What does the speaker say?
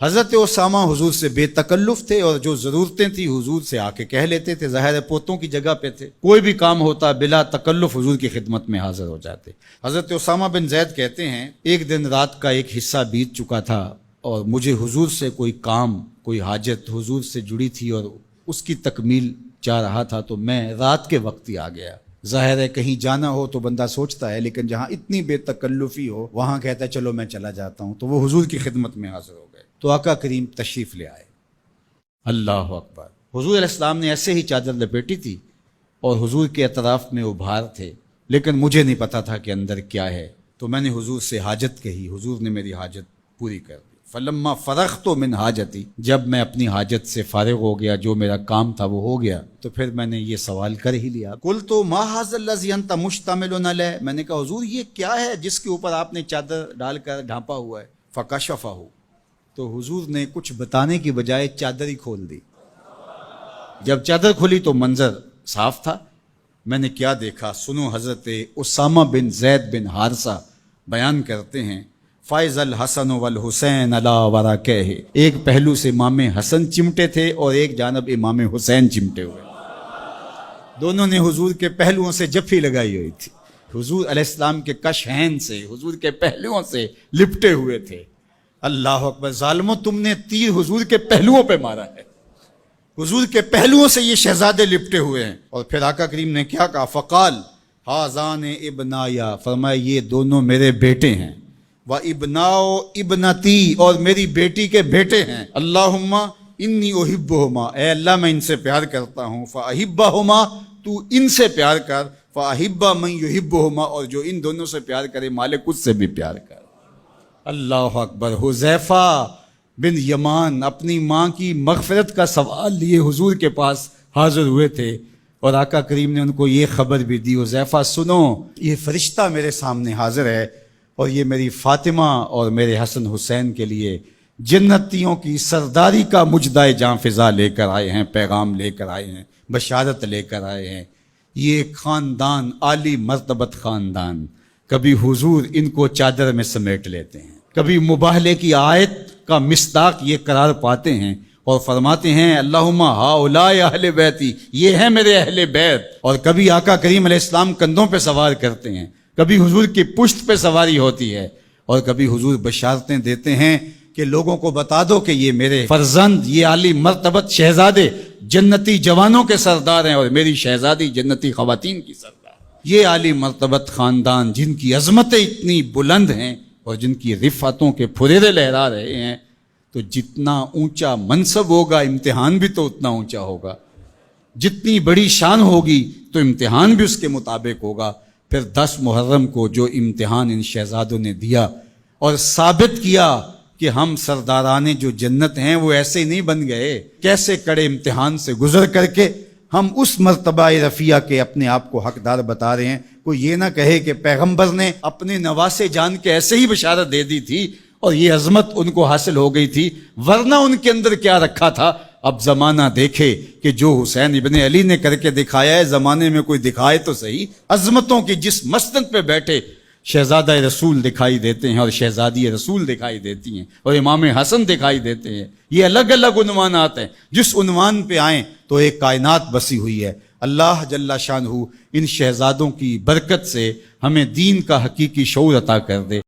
حضرت اسامہ حضور سے بے تکلف تھے اور جو ضرورتیں تھی حضور سے آ کے کہہ لیتے تھے، ظاہر ہے پوتوں کی جگہ پہ تھے، کوئی بھی کام ہوتا بلا تکلف حضور کی خدمت میں حاضر ہو جاتے۔ حضرت اسامہ بن زید کہتے ہیں ایک دن رات کا ایک حصہ بیت چکا تھا اور مجھے حضور سے کوئی کام، کوئی حاجت حضور سے جڑی تھی اور اس کی تکمیل چاہ رہا تھا، تو میں رات کے وقت ہی آ گیا۔ ظاہر ہے کہیں جانا ہو تو بندہ سوچتا ہے، لیکن جہاں اتنی بے تکلفی ہو وہاں کہتا ہے چلو میں چلا جاتا ہوں، تو وہ حضور کی خدمت میں حاضر ہو گئے۔ تو آقا کریم تشریف لے آئے۔ اللہ اکبر! حضور علیہ السلام نے ایسے ہی چادر لپیٹی تھی اور حضور کے اطراف میں ابھار تھے، لیکن مجھے نہیں پتا تھا کہ اندر کیا ہے، تو میں نے حضور سے حاجت کہی، حضور نے میری حاجت پوری کر دی۔ فلما فرغت من حاجتی، جب میں اپنی حاجت سے فارغ ہو گیا، جو میرا کام تھا وہ ہو گیا، تو پھر میں نے یہ سوال کر ہی لیا، قلت ما ھذا الذی انت مشتمل علیہ، میں نے کہا حضور یہ کیا ہے جس کے اوپر آپ نے چادر ڈال کر ڈھانپا ہوا ہے؟ فکشفہ، تو حضور نے کچھ بتانے کی بجائے چادر ہی کھول دی۔ جب چادر کھلی تو منظر صاف تھا۔ میں نے کیا دیکھا سنو، حضرت اسامہ بن زید بن حارثہ بیان کرتے ہیں، فائز الحسن والحسین علی ورقہ، ایک پہلو سے امام حسن چمٹے تھے اور ایک جانب امام حسین چمٹے ہوئے، دونوں نے حضور کے پہلوؤں سے جفی لگائی ہوئی تھی، حضور علیہ السلام کے کشہین سے، حضور کے پہلوؤں سے لپٹے ہوئے تھے۔ اللہ اکبر! ظالموں، تم نے تیر حضور کے پہلوؤں پہ مارا ہے، حضور کے پہلوؤں سے یہ شہزادے لپٹے ہوئے ہیں۔ اور پھر آقا کریم نے کیا کہا؟ فقال ھذان ابنایا، فرمایا یہ دونوں میرے بیٹے ہیں، و ابناؤ ابنتی، اور میری بیٹی کے بیٹے ہیں۔ اللہم انی احبہما، اے اللہ میں ان سے پیار کرتا ہوں، فاحبہما، تو ان سے پیار کر، فاحب من یحبہما، اور جو ان دونوں سے پیار کرے مالک اس سے بھی پیار کر۔ اللہ اکبر! حذیفہ بن یمان اپنی ماں کی مغفرت کا سوال لیے حضور کے پاس حاضر ہوئے تھے، اور آقا کریم نے ان کو یہ خبر بھی دی، حذیفہ سنو، یہ فرشتہ میرے سامنے حاضر ہے اور یہ میری فاطمہ اور میرے حسن حسین کے لیے جنتیوں کی سرداری کا مجدہ جاں فضا لے کر آئے ہیں، پیغام لے کر آئے ہیں، بشارت لے کر آئے ہیں۔ یہ خاندان عالی مرتبت خاندان، کبھی حضور ان کو چادر میں سمیٹ لیتے ہیں، کبھی مباہلے کی آیت کا مصداق یہ قرار پاتے ہیں اور فرماتے ہیں اللہم ہؤلاء اہل بیتی، یہ ہیں میرے اہل بیت، اور کبھی آقا کریم علیہ السلام کندھوں پہ سوار کرتے ہیں، کبھی حضور کی پشت پہ سواری ہوتی ہے، اور کبھی حضور بشارتیں دیتے ہیں کہ لوگوں کو بتا دو کہ یہ میرے فرزند، یہ عالی مرتبت شہزادے جنتی جوانوں کے سردار ہیں، اور میری شہزادی جنتی خواتین کی سردار۔ یہ عالی مرتبت خاندان جن کی عظمتیں اتنی بلند ہیں اور جن کی رفعتوں کے پھریرے لہرا رہے ہیں، تو جتنا اونچا منصب ہوگا امتحان بھی تو اتنا اونچا ہوگا، جتنی بڑی شان ہوگی تو امتحان بھی اس کے مطابق ہوگا۔ پھر 10 محرم کو جو امتحان ان شہزادوں نے دیا اور ثابت کیا کہ ہم سرداران جو جنت ہیں وہ ایسے ہی نہیں بن گئے، کیسے کڑے امتحان سے گزر کر کے ہم اس مرتبہ رفیع کے اپنے آپ کو حقدار بتا رہے ہیں۔ کوئی یہ نہ کہے کہ پیغمبر نے اپنے نواسے جان کے ایسے ہی بشارت دے دی تھی اور یہ عظمت ان کو حاصل ہو گئی تھی، ورنہ ان کے اندر کیا رکھا تھا۔ اب زمانہ دیکھے کہ جو حسین ابن علی نے کر کے دکھایا ہے، زمانے میں کوئی دکھائے تو صحیح۔ عظمتوں کی جس مسند پہ بیٹھے شہزادہ رسول دکھائی دیتے ہیں اور شہزادی رسول دکھائی دیتی ہیں اور امام حسن دکھائی دیتے ہیں، یہ الگ الگ عنوانات ہیں، جس عنوان پہ آئیں تو ایک کائنات بسی ہوئی ہے۔ اللہ جل شانہ ان شہزادوں کی برکت سے ہمیں دین کا حقیقی شعور عطا کر دے۔